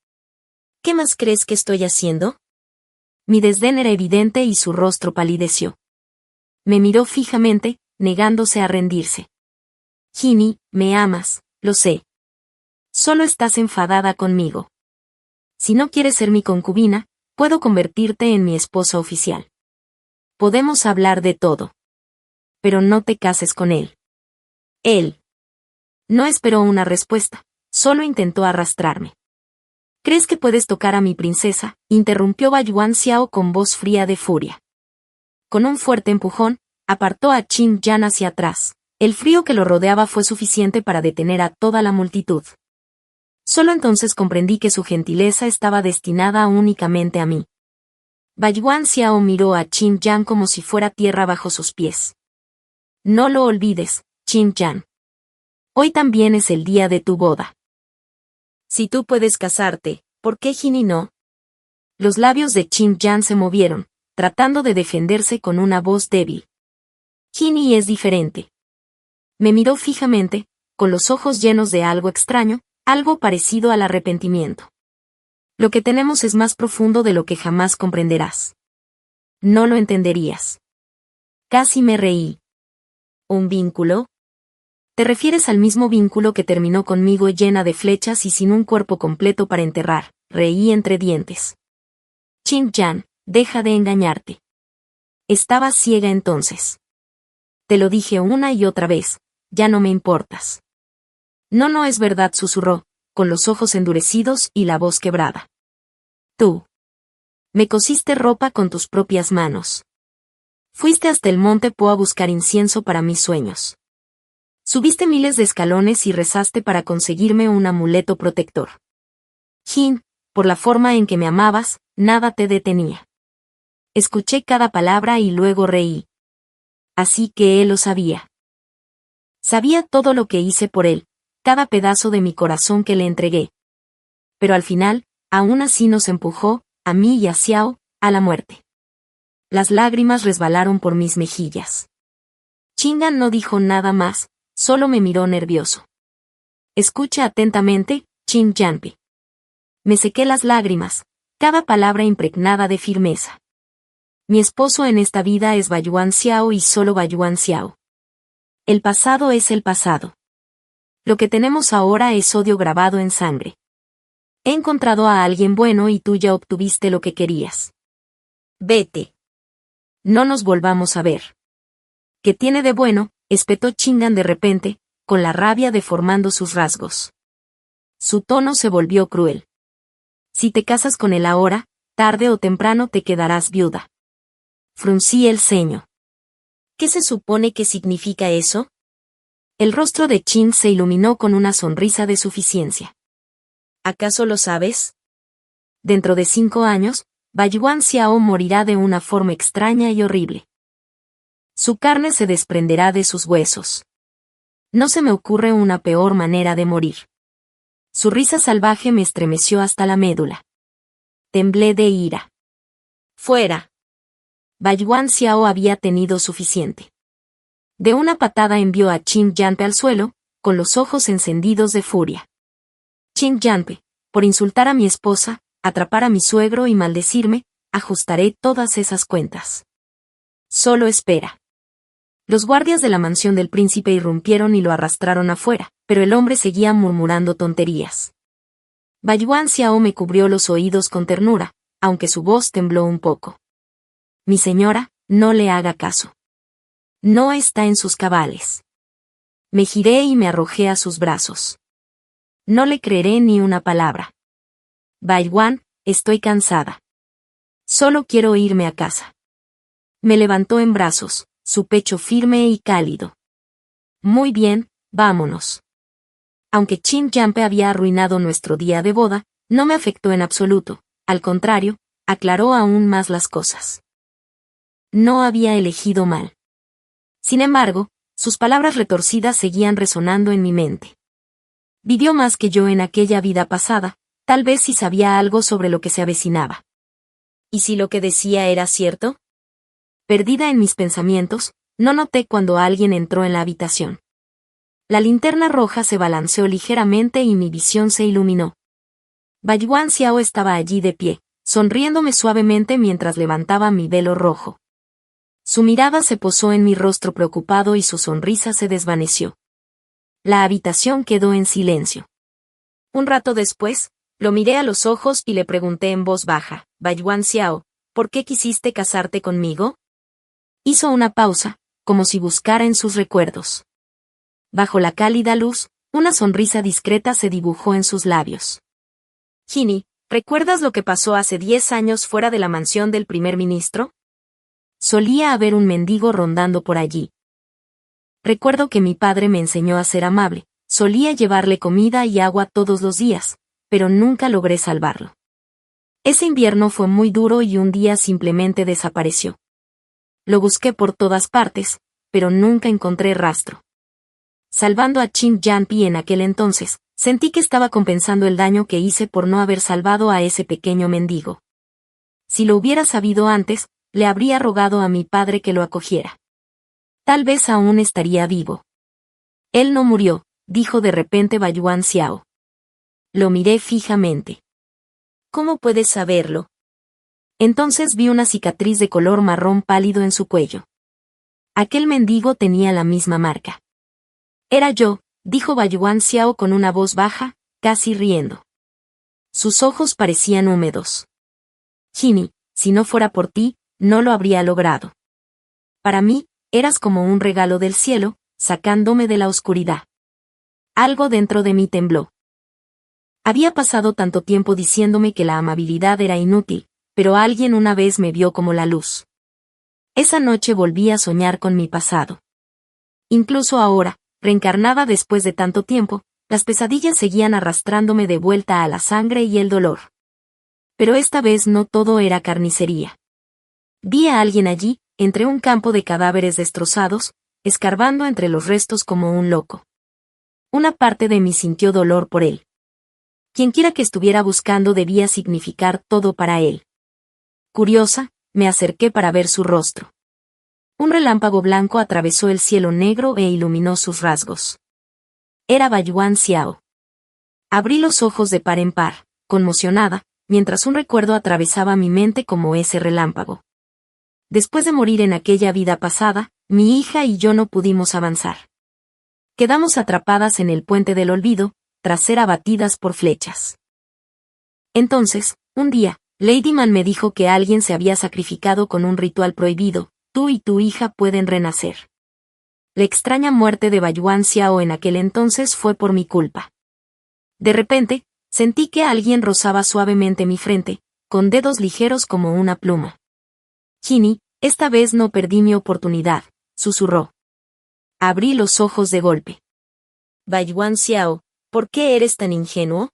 ¿Qué más crees que estoy haciendo? Mi desdén era evidente y su rostro palideció. Me miró fijamente, negándose a rendirse. Jinny, me amas, lo sé. Solo estás enfadada conmigo. Si no quieres ser mi concubina, puedo convertirte en mi esposa oficial. Podemos hablar de todo. Pero no te cases con él. Él. No esperó una respuesta, solo intentó arrastrarme. ¿Crees que puedes tocar a mi princesa?, interrumpió Bayuan Xiao con voz fría de furia. Con un fuerte empujón, apartó a Qin Yan hacia atrás. El frío que lo rodeaba fue suficiente para detener a toda la multitud. Solo entonces comprendí que su gentileza estaba destinada únicamente a mí. Bayuan Xiao miró a Qin Yan como si fuera tierra bajo sus pies. No lo olvides, Qin Yan. Hoy también es el día de tu boda. Si tú puedes casarte, ¿por qué Jinny no? Los labios de Qin Yan se movieron, tratando de defenderse con una voz débil. Jinny es diferente. Me miró fijamente, con los ojos llenos de algo extraño, algo parecido al arrepentimiento. Lo que tenemos es más profundo de lo que jamás comprenderás. No lo entenderías. Casi me reí. ¿Un vínculo? ¿Te refieres al mismo vínculo que terminó conmigo llena de flechas y sin un cuerpo completo para enterrar? Reí entre dientes. Qin Yan, deja de engañarte. Estaba ciega entonces. Te lo dije una y otra vez, ya no me importas. No, no es verdad, susurró, con los ojos endurecidos y la voz quebrada. Tú. Me cosiste ropa con tus propias manos. Fuiste hasta el monte Po a buscar incienso para mis sueños. Subiste miles de escalones y rezaste para conseguirme un amuleto protector. Jin, por la forma en que me amabas, nada te detenía. Escuché cada palabra y luego reí. Así que él lo sabía. Sabía todo lo que hice por él, cada pedazo de mi corazón que le entregué. Pero al final, aún así nos empujó, a mí y a Xiao, a la muerte. Las lágrimas resbalaron por mis mejillas. Qin Yan no dijo nada más, solo me miró nervioso. Escucha atentamente, Qin Yan. Me sequé las lágrimas, cada palabra impregnada de firmeza. Mi esposo en esta vida es Bayuan Xiao y solo Bayuan Xiao. El pasado es el pasado. Lo que tenemos ahora es odio grabado en sangre. He encontrado a alguien bueno y tú ya obtuviste lo que querías. Vete. No nos volvamos a ver. ¿Qué tiene de bueno?, espetó Qin Yan de repente, con la rabia deformando sus rasgos. Su tono se volvió cruel. Si te casas con él ahora, tarde o temprano te quedarás viuda. Fruncí el ceño. ¿Qué se supone que significa eso? El rostro de Qin se iluminó con una sonrisa de suficiencia. ¿Acaso lo sabes? Dentro de 5 años, Bayuan Xiao morirá de una forma extraña y horrible. Su carne se desprenderá de sus huesos. No se me ocurre una peor manera de morir. Su risa salvaje me estremeció hasta la médula. Temblé de ira. ¡Fuera! Bayuan Xiao había tenido suficiente. De una patada envió a Qin Yan al suelo, con los ojos encendidos de furia. Qin Yan, por insultar a mi esposa, atrapar a mi suegro y maldecirme, ajustaré todas esas cuentas. Solo espera. Los guardias de la mansión del príncipe irrumpieron y lo arrastraron afuera, pero el hombre seguía murmurando tonterías. Baiyuan Xiao me cubrió los oídos con ternura, aunque su voz tembló un poco. Mi señora, no le haga caso. No está en sus cabales. Me giré y me arrojé a sus brazos. No le creeré ni una palabra. Baiyuan, estoy cansada. Solo quiero irme a casa. Me levantó en brazos, su pecho firme y cálido. Muy bien, vámonos. Aunque Qin Yampe había arruinado nuestro día de boda, no me afectó en absoluto, al contrario, aclaró aún más las cosas. No había elegido mal. Sin embargo, sus palabras retorcidas seguían resonando en mi mente. Vivió más que yo en aquella vida pasada, tal vez si sabía algo sobre lo que se avecinaba. ¿Y si lo que decía era cierto? Perdida en mis pensamientos, no noté cuando alguien entró en la habitación. La linterna roja se balanceó ligeramente y mi visión se iluminó. Baiyuan Xiao estaba allí de pie, sonriéndome suavemente mientras levantaba mi velo rojo. Su mirada se posó en mi rostro preocupado y su sonrisa se desvaneció. La habitación quedó en silencio. Un rato después, lo miré a los ojos y le pregunté en voz baja, Baiyuan Xiao, ¿por qué quisiste casarte conmigo? Hizo una pausa, como si buscara en sus recuerdos. Bajo la cálida luz, una sonrisa discreta se dibujó en sus labios. Ginny, ¿recuerdas lo que pasó hace 10 años fuera de la mansión del primer ministro? Solía haber un mendigo rondando por allí. Recuerdo que mi padre me enseñó a ser amable, solía llevarle comida y agua todos los días, pero nunca logré salvarlo. Ese invierno fue muy duro y un día simplemente desapareció. Lo busqué por todas partes, pero nunca encontré rastro. Salvando a Qin Yanpi en aquel entonces, sentí que estaba compensando el daño que hice por no haber salvado a ese pequeño mendigo. Si lo hubiera sabido antes, le habría rogado a mi padre que lo acogiera. Tal vez aún estaría vivo. Él no murió, dijo de repente Baiyuan Xiao. Lo miré fijamente. ¿Cómo puedes saberlo? Entonces vi una cicatriz de color marrón pálido en su cuello. Aquel mendigo tenía la misma marca. Era yo, dijo Baiyuan Xiao con una voz baja, casi riendo. Sus ojos parecían húmedos. Ginny, si no fuera por ti, no lo habría logrado. Para mí, eras como un regalo del cielo, sacándome de la oscuridad. Algo dentro de mí tembló. Había pasado tanto tiempo diciéndome que la amabilidad era inútil, pero alguien una vez me vio como la luz. Esa noche volví a soñar con mi pasado. Incluso ahora, reencarnada después de tanto tiempo, las pesadillas seguían arrastrándome de vuelta a la sangre y el dolor. Pero esta vez no todo era carnicería. Vi a alguien allí, entre un campo de cadáveres destrozados, escarbando entre los restos como un loco. Una parte de mí sintió dolor por él. Quienquiera que estuviera buscando debía significar todo para él. Curiosa, me acerqué para ver su rostro. Un relámpago blanco atravesó el cielo negro e iluminó sus rasgos. Era Baiyuan Xiao. Abrí los ojos de par en par, conmocionada, mientras un recuerdo atravesaba mi mente como ese relámpago. Después de morir en aquella vida pasada, mi hija y yo no pudimos avanzar. Quedamos atrapadas en el puente del olvido, tras ser abatidas por flechas. Entonces, un día, Ladyman me dijo que alguien se había sacrificado con un ritual prohibido, tú y tu hija pueden renacer. La extraña muerte de Baiyuan Xiao en aquel entonces fue por mi culpa. De repente, sentí que alguien rozaba suavemente mi frente, con dedos ligeros como una pluma. Ginny, esta vez no perdí mi oportunidad, susurró. Abrí los ojos de golpe. Baiyuan Xiao, ¿por qué eres tan ingenuo?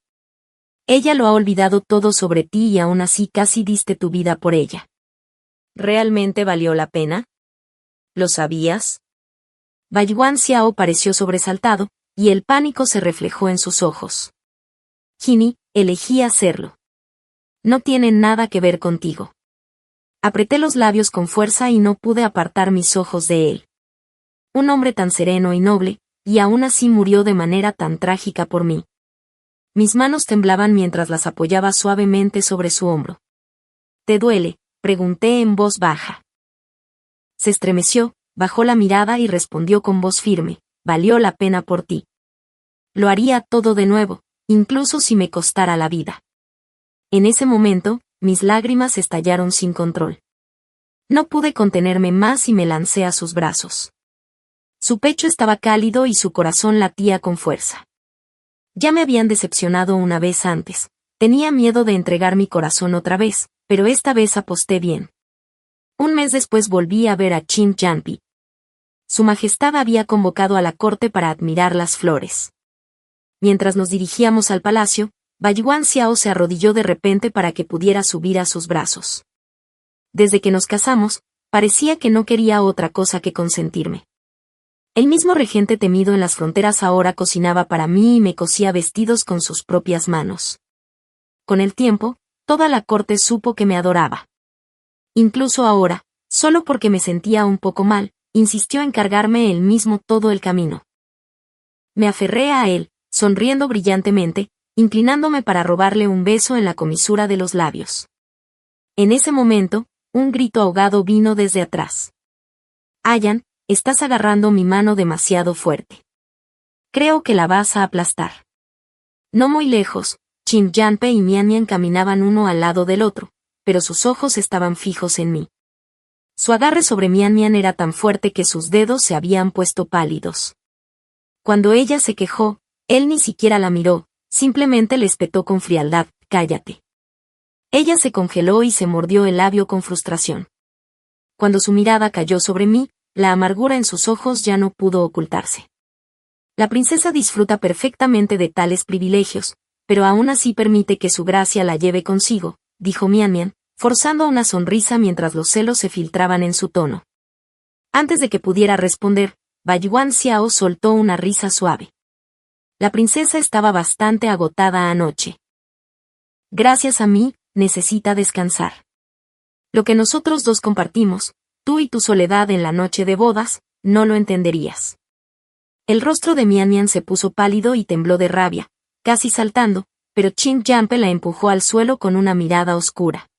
Ella lo ha olvidado todo sobre ti y aún así casi diste tu vida por ella. ¿Realmente valió la pena? ¿Lo sabías? Baiyuan Xiao pareció sobresaltado, y el pánico se reflejó en sus ojos. Ginny, elegí hacerlo. No tiene nada que ver contigo. Apreté los labios con fuerza y no pude apartar mis ojos de él. Un hombre tan sereno y noble, y aún así murió de manera tan trágica por mí. Mis manos temblaban mientras las apoyaba suavemente sobre su hombro. ¿Te duele?, pregunté en voz baja. se estremeció, bajó la mirada y respondió con voz firme: valió la pena por ti. Lo haría todo de nuevo, incluso si me costara la vida. En ese momento, mis lágrimas estallaron sin control. No pude contenerme más y me lancé a sus brazos. Su pecho estaba cálido y su corazón latía con fuerza. Ya me habían decepcionado una vez antes. Tenía miedo de entregar mi corazón otra vez, pero esta vez aposté bien. Un mes después volví a ver a Qin Yanpi. Su Majestad había convocado a la corte para admirar las flores. Mientras nos dirigíamos al palacio, Baiyuan Xiao se arrodilló de repente para que pudiera subir a sus brazos. Desde que nos casamos, parecía que no quería otra cosa que consentirme. El mismo regente temido en las fronteras ahora cocinaba para mí y me cosía vestidos con sus propias manos. Con el tiempo, toda la corte supo que me adoraba. Incluso ahora, solo porque me sentía un poco mal, insistió en cargarme él mismo todo el camino. Me aferré a él, sonriendo brillantemente, inclinándome para robarle un beso en la comisura de los labios. En ese momento, un grito ahogado vino desde atrás. Ayan, estás agarrando mi mano demasiado fuerte. Creo que la vas a aplastar. No muy lejos, Qin Yanpe y Mian Mian caminaban uno al lado del otro, pero sus ojos estaban fijos en mí. Su agarre sobre Mian Mian era tan fuerte que sus dedos se habían puesto pálidos. Cuando ella se quejó, él ni siquiera la miró, simplemente le espetó con frialdad: cállate. Ella se congeló y se mordió el labio con frustración. Cuando su mirada cayó sobre mí, la amargura en sus ojos ya no pudo ocultarse. La princesa disfruta perfectamente de tales privilegios, pero aún así permite que su gracia la lleve consigo, dijo Mian Mian, forzando una sonrisa mientras los celos se filtraban en su tono. Antes de que pudiera responder, Baiyuan Xiao soltó una risa suave. La princesa estaba bastante agotada anoche. Gracias a mí, necesita descansar. Lo que nosotros dos compartimos, tú y tu soledad en la noche de bodas, no lo entenderías. El rostro de Mian Mian se puso pálido y tembló de rabia, casi saltando, pero Qin Yanpe la empujó al suelo con una mirada oscura.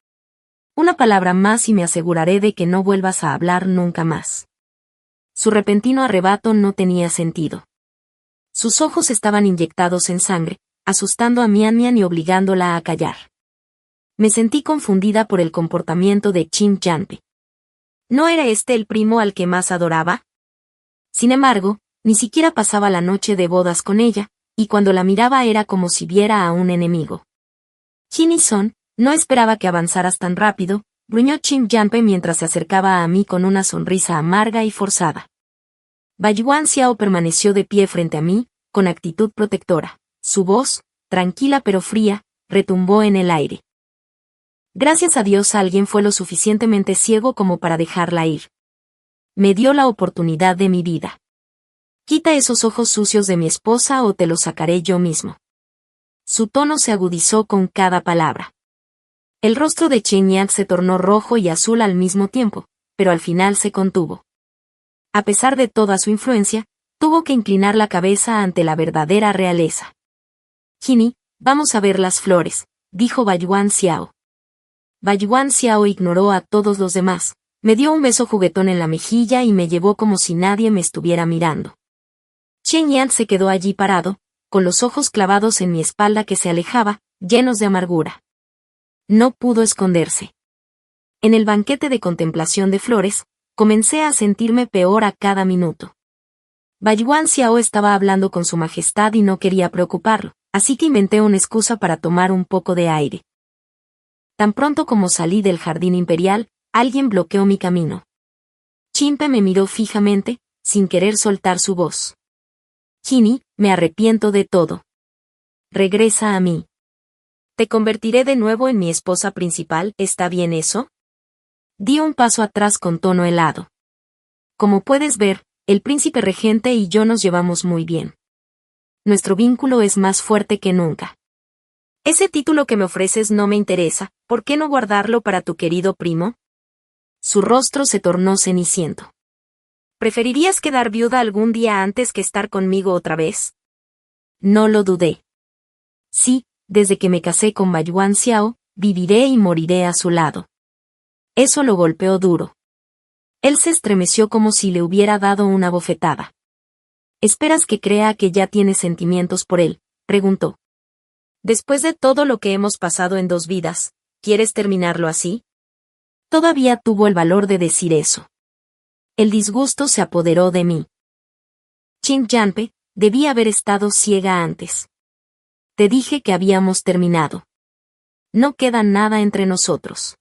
Una palabra más y me aseguraré de que no vuelvas a hablar nunca más. Su repentino arrebato no tenía sentido. Sus ojos estaban inyectados en sangre, asustando a Mian Mian y obligándola a callar. Me sentí confundida por el comportamiento de Qin Yanpe. ¿No era este el primo al que más adoraba? Sin embargo, ni siquiera pasaba la noche de bodas con ella, y cuando la miraba era como si viera a un enemigo. Qin Son, no esperaba que avanzaras tan rápido, gruñó Qin Yanpe mientras se acercaba a mí con una sonrisa amarga y forzada. Baiyuan Xiao permaneció de pie frente a mí, con actitud protectora. Su voz, tranquila pero fría, retumbó en el aire. Gracias a Dios alguien fue lo suficientemente ciego como para dejarla ir. Me dio la oportunidad de mi vida. Quita esos ojos sucios de mi esposa o te los sacaré yo mismo. Su tono se agudizó con cada palabra. El rostro de Chen Yang se tornó rojo y azul al mismo tiempo, pero al final se contuvo. A pesar de toda su influencia, tuvo que inclinar la cabeza ante la verdadera realeza. Qini, vamos a ver las flores, dijo Baiyuan Xiao. Baiyuan Xiao ignoró a todos los demás, me dio un beso juguetón en la mejilla y me llevó como si nadie me estuviera mirando. Chen Yang se quedó allí parado, con los ojos clavados en mi espalda que se alejaba, llenos de amargura. No pudo esconderse. En el banquete de contemplación de flores, comencé a sentirme peor a cada minuto. Baiyuan Xiao estaba hablando con su majestad y no quería preocuparlo, así que inventé una excusa para tomar un poco de aire. Tan pronto como salí del jardín imperial, alguien bloqueó mi camino. Chimpe me miró fijamente, sin querer soltar su voz. Qini, me arrepiento de todo. Regresa a mí. Te convertiré de nuevo en mi esposa principal, ¿está bien eso? Di un paso atrás con tono helado. Como puedes ver, el príncipe regente y yo nos llevamos muy bien. Nuestro vínculo es más fuerte que nunca. Ese título que me ofreces no me interesa, ¿por qué no guardarlo para tu querido primo? Su rostro se tornó ceniciento. ¿Preferirías quedar viuda algún día antes que estar conmigo otra vez? No lo dudé. Sí, desde que me casé con Baiyuan Xiao, viviré y moriré a su lado. Eso lo golpeó duro. Él se estremeció como si le hubiera dado una bofetada. ¿Esperas que crea que ya tienes sentimientos por él?, preguntó. Después de todo lo que hemos pasado en 2 vidas, ¿quieres terminarlo así? Todavía tuvo el valor de decir eso. El disgusto se apoderó de mí. Chin Yanpe, debí haber estado ciega antes. Te dije que habíamos terminado. No queda nada entre nosotros.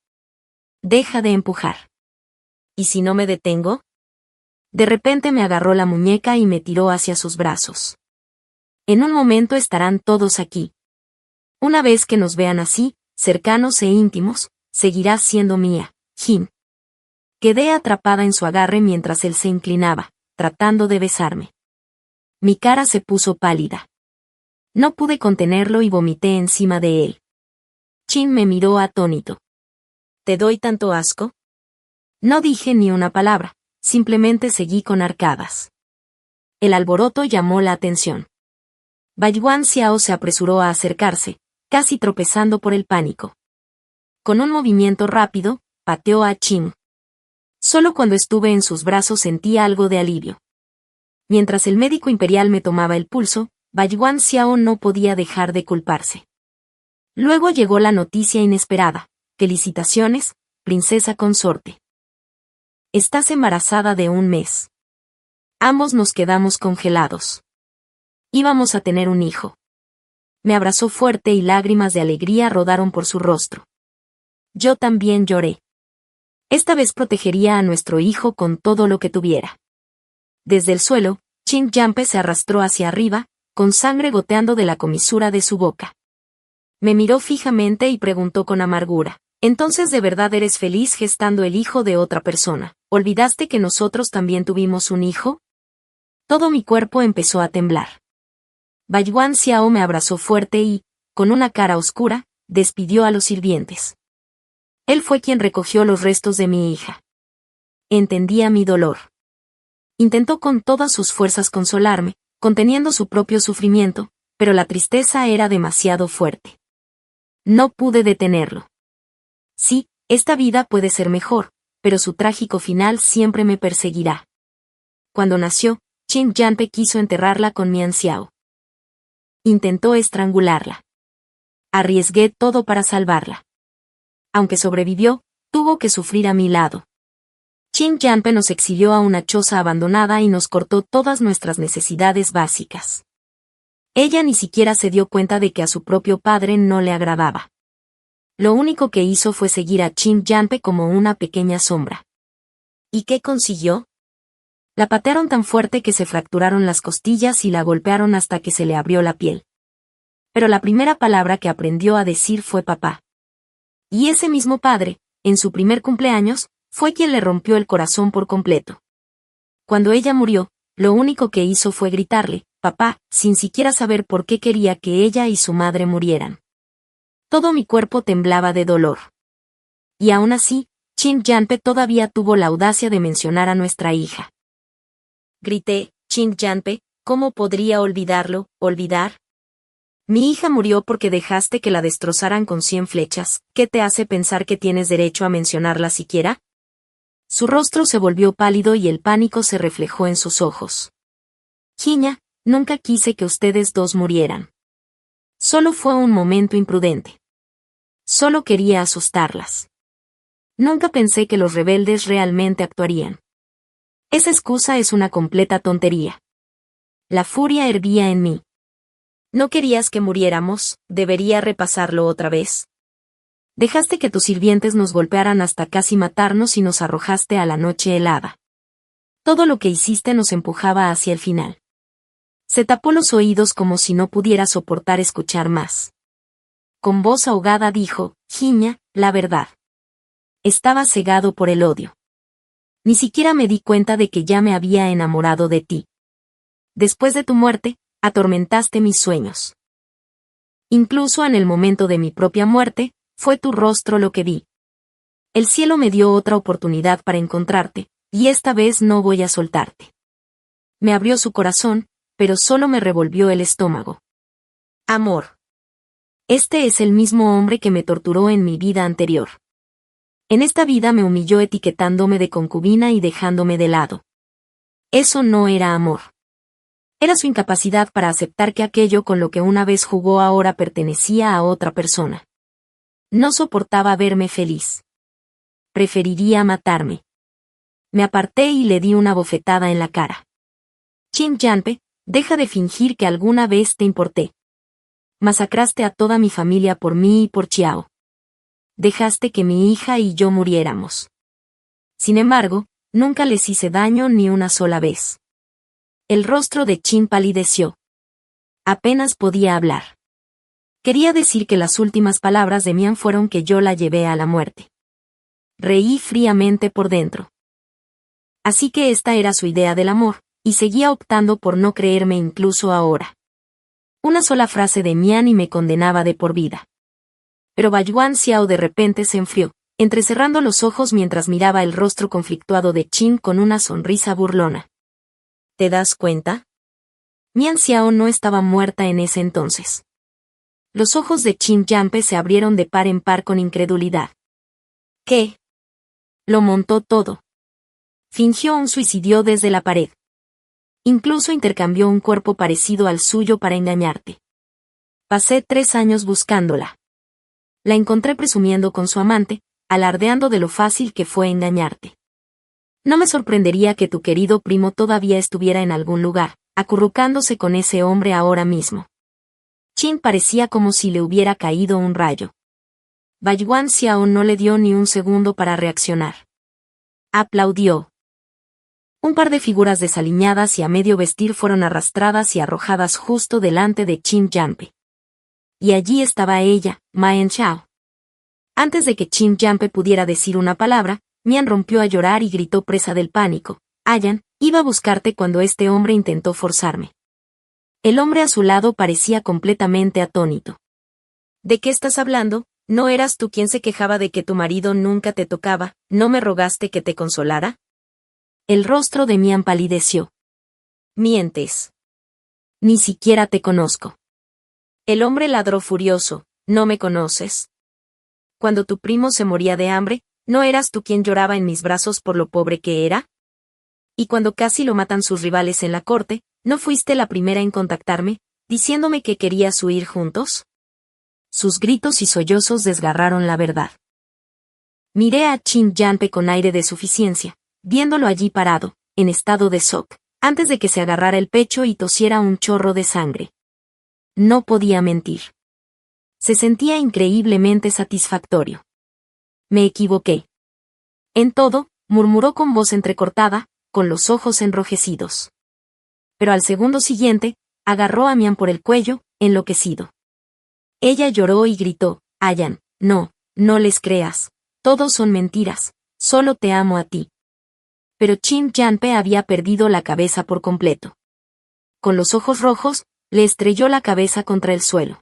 Deja de empujar. ¿Y si no me detengo? De repente me agarró la muñeca y me tiró hacia sus brazos. En un momento estarán todos aquí. Una vez que nos vean así, cercanos e íntimos, seguirás siendo mía, Jin. Quedé atrapada en su agarre mientras él se inclinaba, tratando de besarme. Mi cara se puso pálida. No pude contenerlo y vomité encima de él. Chin me miró atónito. ¿Te doy tanto asco? No dije ni una palabra, simplemente seguí con arcadas. El alboroto llamó la atención. Baiwan Xiao se apresuró a acercarse, casi tropezando por el pánico. Con un movimiento rápido, pateó a Chin. Solo cuando estuve en sus brazos sentí algo de alivio. Mientras el médico imperial me tomaba el pulso, Baiwan Xiao no podía dejar de culparse. Luego llegó la noticia inesperada. Felicitaciones, princesa consorte. Estás embarazada de 1 mes. Ambos nos quedamos congelados. Íbamos a tener un hijo. Me abrazó fuerte y lágrimas de alegría rodaron por su rostro. Yo también lloré. Esta vez protegería a nuestro hijo con todo lo que tuviera. Desde el suelo, Chin Yanpe se arrastró hacia arriba, con sangre goteando de la comisura de su boca. Me miró fijamente y preguntó con amargura. ¿Entonces de verdad eres feliz gestando el hijo de otra persona? ¿Olvidaste que nosotros también tuvimos un hijo? Todo mi cuerpo empezó a temblar. Baiwan Xiao me abrazó fuerte y, con una cara oscura, despidió a los sirvientes. Él fue quien recogió los restos de mi hija. Entendía mi dolor. Intentó con todas sus fuerzas consolarme, conteniendo su propio sufrimiento, pero la tristeza era demasiado fuerte. No pude detenerlo. Sí, esta vida puede ser mejor, pero su trágico final siempre me perseguirá. Cuando nació, Chin Yanpe quiso enterrarla con Mian Xiao. Intentó estrangularla. Arriesgué todo para salvarla. Aunque sobrevivió, tuvo que sufrir a mi lado. Chin Yanpe nos exilió a una choza abandonada y nos cortó todas nuestras necesidades básicas. Ella ni siquiera se dio cuenta de que a su propio padre no le agradaba. Lo único que hizo fue seguir a Chin Yanpe como una pequeña sombra. ¿Y qué consiguió? La patearon tan fuerte que se fracturaron las costillas y la golpearon hasta que se le abrió la piel. Pero la primera palabra que aprendió a decir fue papá. Y ese mismo padre, en su primer cumpleaños, fue quien le rompió el corazón por completo. Cuando ella murió, lo único que hizo fue gritarle, papá, sin siquiera saber por qué quería que ella y su madre murieran. Todo mi cuerpo temblaba de dolor. Y aún así, Chin Yanpe todavía tuvo la audacia de mencionar a nuestra hija. Grité, Chin Yanpe, ¿cómo podría olvidarlo, olvidar? Mi hija murió porque dejaste que la destrozaran con 100 flechas, ¿qué te hace pensar que tienes derecho a mencionarla siquiera? Su rostro se volvió pálido y el pánico se reflejó en sus ojos. Jiña, nunca quise que ustedes dos murieran. Solo fue un momento imprudente. Solo quería asustarlas. Nunca pensé que los rebeldes realmente actuarían. Esa excusa es una completa tontería. La furia hervía en mí. ¿No querías que muriéramos? ¿Debería repasarlo otra vez? Dejaste que tus sirvientes nos golpearan hasta casi matarnos y nos arrojaste a la noche helada. Todo lo que hiciste nos empujaba hacia el final. Se tapó los oídos como si no pudiera soportar escuchar más. Con voz ahogada dijo, Jiña, la verdad. Estaba cegado por el odio. Ni siquiera me di cuenta de que ya me había enamorado de ti. Después de tu muerte, atormentaste mis sueños. Incluso en el momento de mi propia muerte, fue tu rostro lo que vi. El cielo me dio otra oportunidad para encontrarte, y esta vez no voy a soltarte. Me abrió su corazón, pero solo me revolvió el estómago. Amor. Este es el mismo hombre que me torturó en mi vida anterior. En esta vida me humilló etiquetándome de concubina y dejándome de lado. Eso no era amor. Era su incapacidad para aceptar que aquello con lo que una vez jugó ahora pertenecía a otra persona. No soportaba verme feliz. Preferiría matarme. Me aparté y le di una bofetada en la cara. Chin Yanpe, deja de fingir que alguna vez te importé. Masacraste a toda mi familia por mí y por Chiao. Dejaste que mi hija y yo muriéramos. Sin embargo, nunca les hice daño ni una sola vez. El rostro de Chin palideció. Apenas podía hablar. Quería decir que las últimas palabras de Mian fueron que yo la llevé a la muerte. Reí fríamente por dentro. Así que esta era su idea del amor, y seguía optando por no creerme incluso ahora. Una sola frase de Mian y me condenaba de por vida. Pero Bayuan Xiao de repente se enfrió, entrecerrando los ojos mientras miraba el rostro conflictuado de Chin con una sonrisa burlona. ¿Te das cuenta? Mian Xiao no estaba muerta en ese entonces. Los ojos de Chin Yanpe se abrieron de par en par con incredulidad. ¿Qué? Lo montó todo. Fingió un suicidio desde la pared. Incluso intercambió un cuerpo parecido al suyo para engañarte. Pasé 3 años buscándola. La encontré presumiendo con su amante, alardeando de lo fácil que fue engañarte. No me sorprendería que tu querido primo todavía estuviera en algún lugar, acurrucándose con ese hombre ahora mismo. Chin parecía como si le hubiera caído un rayo. Bayuan Xiao no le dio ni un segundo para reaccionar. Aplaudió. Un par de figuras desaliñadas y a medio vestir fueron arrastradas y arrojadas justo delante de Chin Yanpe. Y allí estaba ella, Maen Xiao. Antes de que Chin Yanpe pudiera decir una palabra, Mian rompió a llorar y gritó presa del pánico. Ayan, iba a buscarte cuando este hombre intentó forzarme. El hombre a su lado parecía completamente atónito. ¿De qué estás hablando? ¿No eras tú quien se quejaba de que tu marido nunca te tocaba? ¿No me rogaste que te consolara? El rostro de Mian palideció. Mientes. Ni siquiera te conozco. El hombre ladró furioso. ¿No me conoces? Cuando tu primo se moría de hambre, ¿no eras tú quien lloraba en mis brazos por lo pobre que era? Y cuando casi lo matan sus rivales en la corte, ¿no fuiste la primera en contactarme, diciéndome que querías huir juntos? Sus gritos y sollozos desgarraron la verdad. Miré a Chin Yanpe con aire de suficiencia, viéndolo allí parado, en estado de shock, antes de que se agarrara el pecho y tosiera un chorro de sangre. No podía mentir. Se sentía increíblemente satisfactorio. Me equivoqué. En todo, murmuró con voz entrecortada, con los ojos enrojecidos. Pero al segundo siguiente, agarró a Mian por el cuello, enloquecido. Ella lloró y gritó, Ayan, no, no les creas. Todos son mentiras, solo te amo a ti. Pero Chin Yanpe había perdido la cabeza por completo. Con los ojos rojos, le estrelló la cabeza contra el suelo.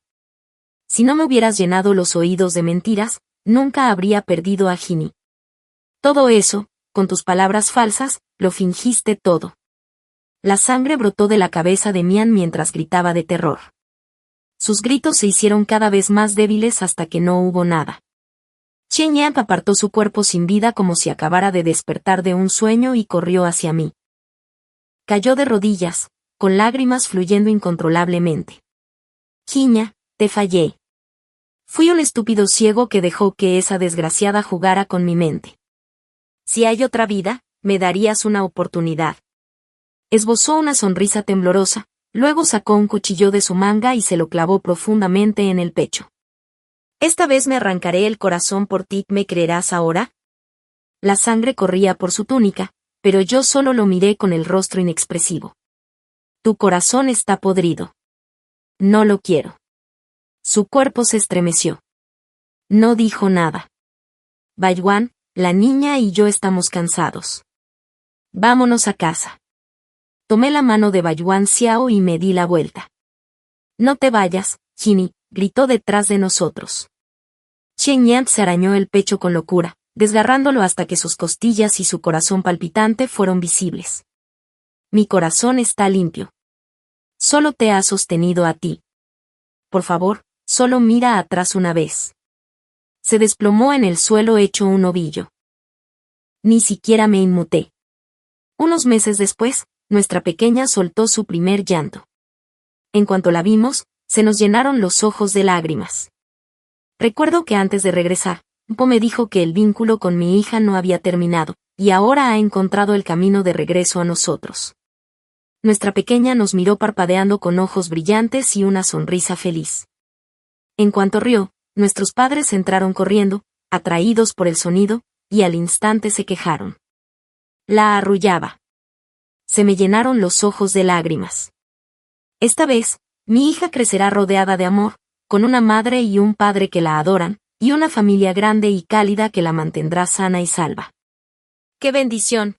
Si no me hubieras llenado los oídos de mentiras, nunca habría perdido a Jini. Todo eso, con tus palabras falsas, lo fingiste todo. La sangre brotó de la cabeza de Mian mientras gritaba de terror. Sus gritos se hicieron cada vez más débiles hasta que no hubo nada. Chen Yan apartó su cuerpo sin vida como si acabara de despertar de un sueño y corrió hacia mí. Cayó de rodillas, con lágrimas fluyendo incontrolablemente. Jiña, te fallé. Fui un estúpido ciego que dejó que esa desgraciada jugara con mi mente. Si hay otra vida, me darías una oportunidad. Esbozó una sonrisa temblorosa, luego sacó un cuchillo de su manga y se lo clavó profundamente en el pecho. Esta vez me arrancaré el corazón por ti, ¿me creerás ahora? La sangre corría por su túnica, pero yo solo lo miré con el rostro inexpresivo. Tu corazón está podrido. No lo quiero. Su cuerpo se estremeció. No dijo nada. Bayuan, la niña y yo estamos cansados. Vámonos a casa. Tomé la mano de Bayuan Xiao y me di la vuelta. No te vayas, Jini, gritó detrás de nosotros. Chen Yan se arañó el pecho con locura, desgarrándolo hasta que sus costillas y su corazón palpitante fueron visibles. Mi corazón está limpio. Solo te ha sostenido a ti. Por favor, solo mira atrás una vez. Se desplomó en el suelo hecho un ovillo. Ni siquiera me inmuté. Unos meses después, nuestra pequeña soltó su primer llanto. En cuanto la vimos, se nos llenaron los ojos de lágrimas. Recuerdo que antes de regresar, Po me dijo que el vínculo con mi hija no había terminado, y ahora ha encontrado el camino de regreso a nosotros. Nuestra pequeña nos miró parpadeando con ojos brillantes y una sonrisa feliz. En cuanto rió, nuestros padres entraron corriendo, atraídos por el sonido, y al instante se quejaron. La arrullaba. Se me llenaron los ojos de lágrimas. Esta vez, mi hija crecerá rodeada de amor, con una madre y un padre que la adoran, y una familia grande y cálida que la mantendrá sana y salva. ¡Qué bendición!